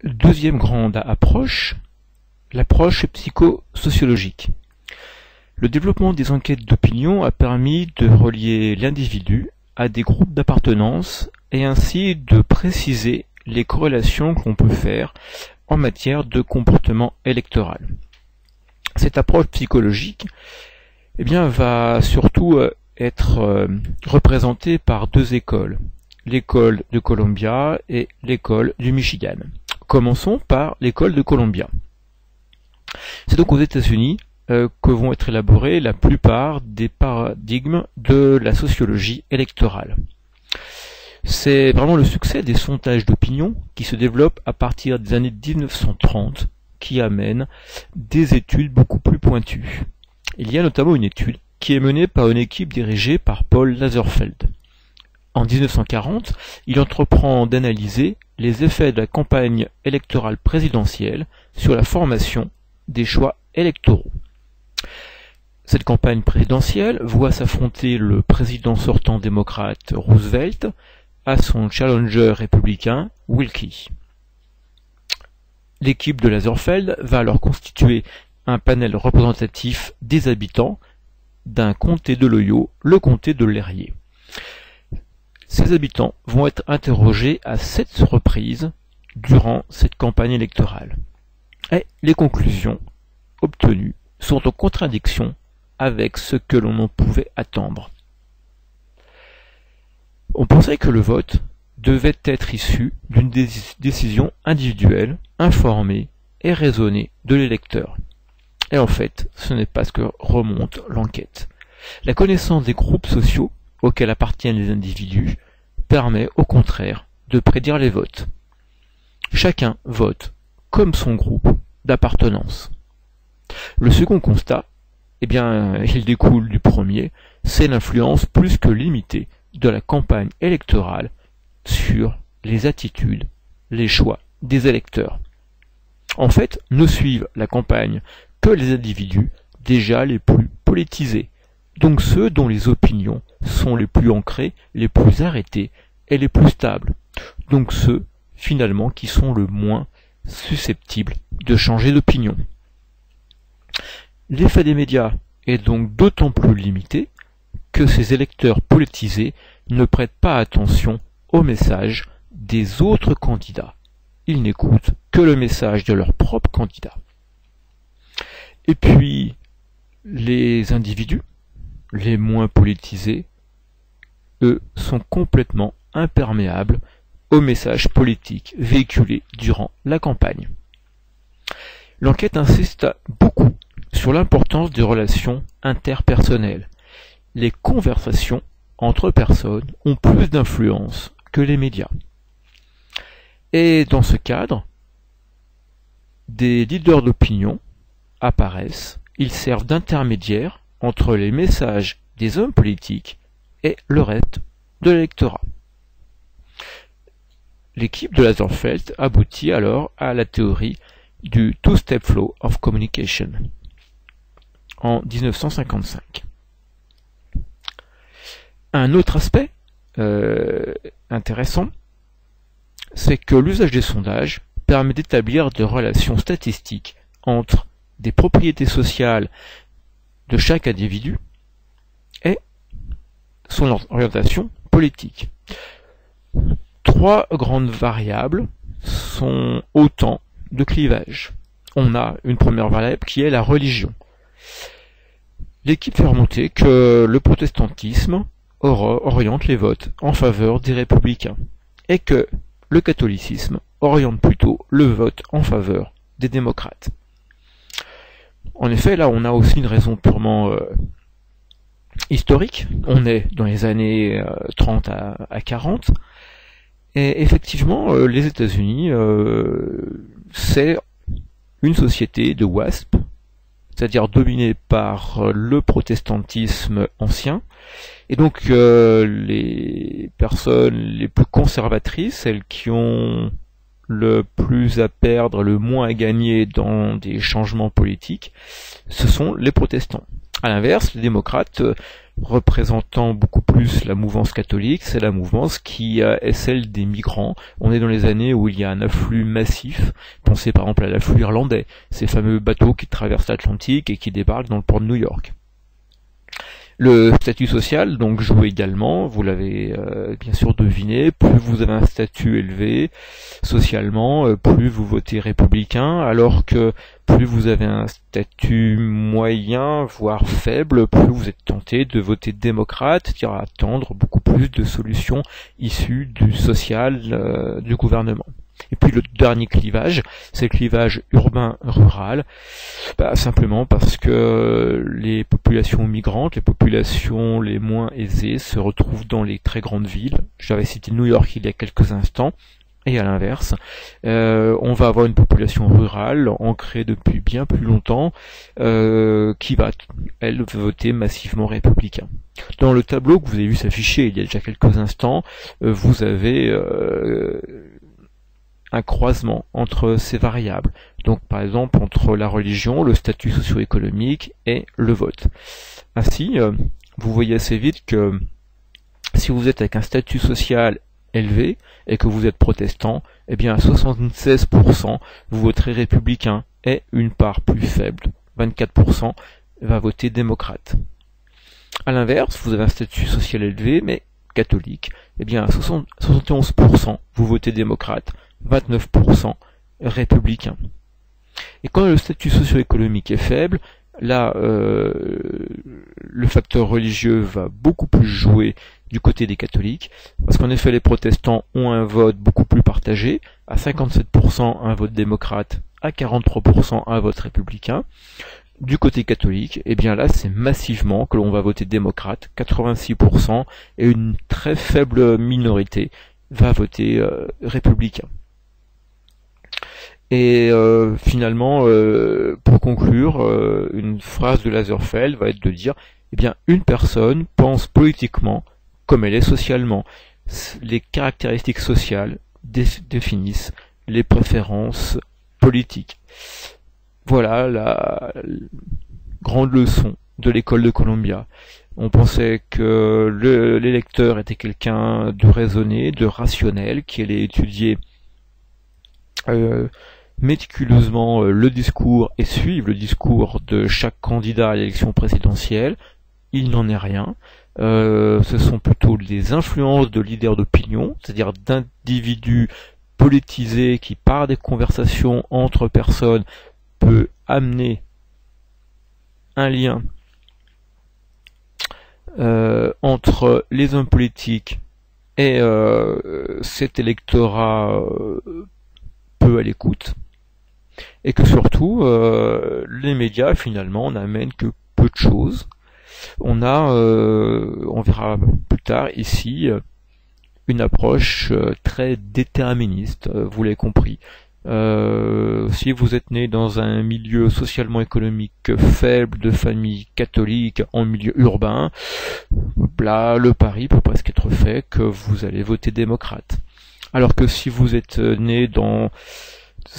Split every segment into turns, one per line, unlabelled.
Deuxième grande approche, l'approche psychosociologique. Le développement des enquêtes d'opinion a permis de relier l'individu à des groupes d'appartenance et ainsi de préciser les corrélations qu'on peut faire en matière de comportement électoral. Cette approche psychologique va surtout être représentée par deux écoles, l'école de Columbia et l'école du Michigan. Commençons par l'école de Columbia. C'est donc aux États-Unis que vont être élaborés la plupart des paradigmes de la sociologie électorale. C'est vraiment le succès des sondages d'opinion qui se développent à partir des années 1930 qui amène des études beaucoup plus pointues. Il y a notamment une étude qui est menée par une équipe dirigée par Paul Lazarsfeld. En 1940, il entreprend d'analyser les effets de la campagne électorale présidentielle sur la formation des choix électoraux. Cette campagne présidentielle voit s'affronter le président sortant démocrate Roosevelt à son challenger républicain Willkie. L'équipe de Lazarsfeld va alors constituer un panel représentatif des habitants d'un comté de l'Ohio, le comté de l'Erie. Ces habitants vont être interrogés à 7 reprises durant cette campagne électorale. Et les conclusions obtenues sont en contradiction avec ce que l'on en pouvait attendre. On pensait que le vote devait être issu d'une décision individuelle, informée et raisonnée de l'électeur. Et en fait, ce n'est pas ce que remonte l'enquête. La connaissance des groupes sociaux auxquels appartiennent les individus permet au contraire de prédire les votes. Chacun vote comme son groupe d'appartenance. Le second constat, il découle du premier, c'est l'influence plus que limitée de la campagne électorale sur les attitudes, les choix des électeurs. En fait, ne suivent la campagne que les individus déjà les plus politisés, donc ceux dont les opinions sont les plus ancrées, les plus arrêtées et les plus stables, donc ceux finalement qui sont le moins susceptibles de changer d'opinion. L'effet des médias est donc d'autant plus limité que ces électeurs politisés ne prêtent pas attention au message des autres candidats. Ils n'écoutent que le message de leur propre candidat. Et puis, les individus, les moins politisés, eux, sont complètement imperméables aux messages politiques véhiculés durant la campagne. L'enquête insiste beaucoup sur l'importance des relations interpersonnelles. Les conversations entre personnes ont plus d'influence que les médias. Et dans ce cadre, des leaders d'opinion apparaissent, ils servent d'intermédiaires entre les messages des hommes politiques et le reste de l'électorat. L'équipe de Lazarsfeld aboutit alors à la théorie du Two-Step Flow of Communication en 1955. Un autre aspect intéressant, c'est que l'usage des sondages permet d'établir des relations statistiques entre des propriétés sociales de chaque individu et son orientation politique. 3 grandes variables sont autant de clivages. On a une première variable qui est la religion. L'équipe fait remonter que le protestantisme oriente les votes en faveur des républicains et que le catholicisme oriente plutôt le vote en faveur des démocrates. En effet, là, on a aussi une raison purement historique. On est dans les années 30 à 40. Et effectivement, les États-Unis, c'est une société de WASP, c'est-à-dire dominée par le protestantisme ancien. Et donc, les personnes les plus conservatrices, celles qui ont le plus à perdre, le moins à gagner dans des changements politiques, ce sont les protestants. À l'inverse, les démocrates représentant beaucoup plus la mouvance catholique, c'est la mouvance qui est celle des migrants. On est dans les années où il y a un afflux massif. Pensez par exemple à l'afflux irlandais, ces fameux bateaux qui traversent l'Atlantique et qui débarquent dans le port de New York. Le statut social donc joue également, vous l'avez bien sûr deviné, plus vous avez un statut élevé socialement, plus vous votez républicain, alors que plus vous avez un statut moyen, voire faible, plus vous êtes tenté de voter démocrate, c'est-à-dire à attendre beaucoup plus de solutions issues du social du gouvernement. Et puis le dernier clivage, c'est le clivage urbain-rural, simplement parce que les populations migrantes, les populations les moins aisées se retrouvent dans les très grandes villes. J'avais cité New York il y a quelques instants, et à l'inverse, on va avoir une population rurale ancrée depuis bien plus longtemps, qui va, elle, voter massivement républicain. Dans le tableau que vous avez vu s'afficher il y a déjà quelques instants, vous avez un croisement entre ces variables. Donc par exemple entre la religion, le statut socio-économique et le vote. Ainsi, vous voyez assez vite que si vous êtes avec un statut social élevé et que vous êtes protestant, eh bien à 76% vous voterez républicain et une part plus faible, 24%, va voter démocrate. A l'inverse, vous avez un statut social élevé mais catholique, eh bien à 71% vous votez démocrate, 29% républicain. Et quand le statut socio-économique est faible, là, le facteur religieux va beaucoup plus jouer du côté des catholiques, parce qu'en effet les protestants ont un vote beaucoup plus partagé, à 57% un vote démocrate, à 43% un vote républicain. Du côté catholique, eh bien là c'est massivement que l'on va voter démocrate, 86%, et une très faible minorité va voter républicain. Et finalement, pour conclure, une phrase de Lazarsfeld va être de dire, eh bien, une personne pense politiquement comme elle est socialement. Les caractéristiques sociales définissent les préférences politiques. Voilà la grande leçon de l'école de Columbia. On pensait que l'électeur était quelqu'un de raisonné, de rationnel, qui allait étudier méticuleusement le discours et suivre le discours de chaque candidat à l'élection présidentielle. Il n'en est rien. Ce sont plutôt les influences de leaders d'opinion, c'est-à-dire d'individus politisés qui, par des conversations entre personnes, peut amener un lien entre les hommes politiques et cet électorat peu à l'écoute, et que surtout les médias finalement n'amènent que peu de choses. On a, on verra plus tard ici, une approche très déterministe, vous l'avez compris. Si vous êtes né dans un milieu socialement économique faible de famille catholique en milieu urbain, là le pari peut presque être fait que vous allez voter démocrate. Alors que si vous êtes né dans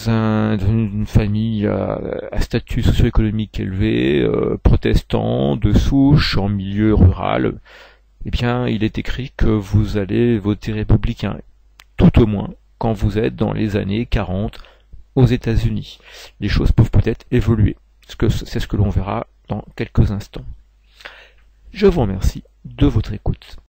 une famille à statut socio-économique élevé, protestant, de souche, en milieu rural, eh bien il est écrit que vous allez voter républicain, tout au moins quand vous êtes dans les années 40 aux États-Unis. Les choses peuvent peut-être évoluer. C'est ce que l'on verra dans quelques instants. Je vous remercie de votre écoute.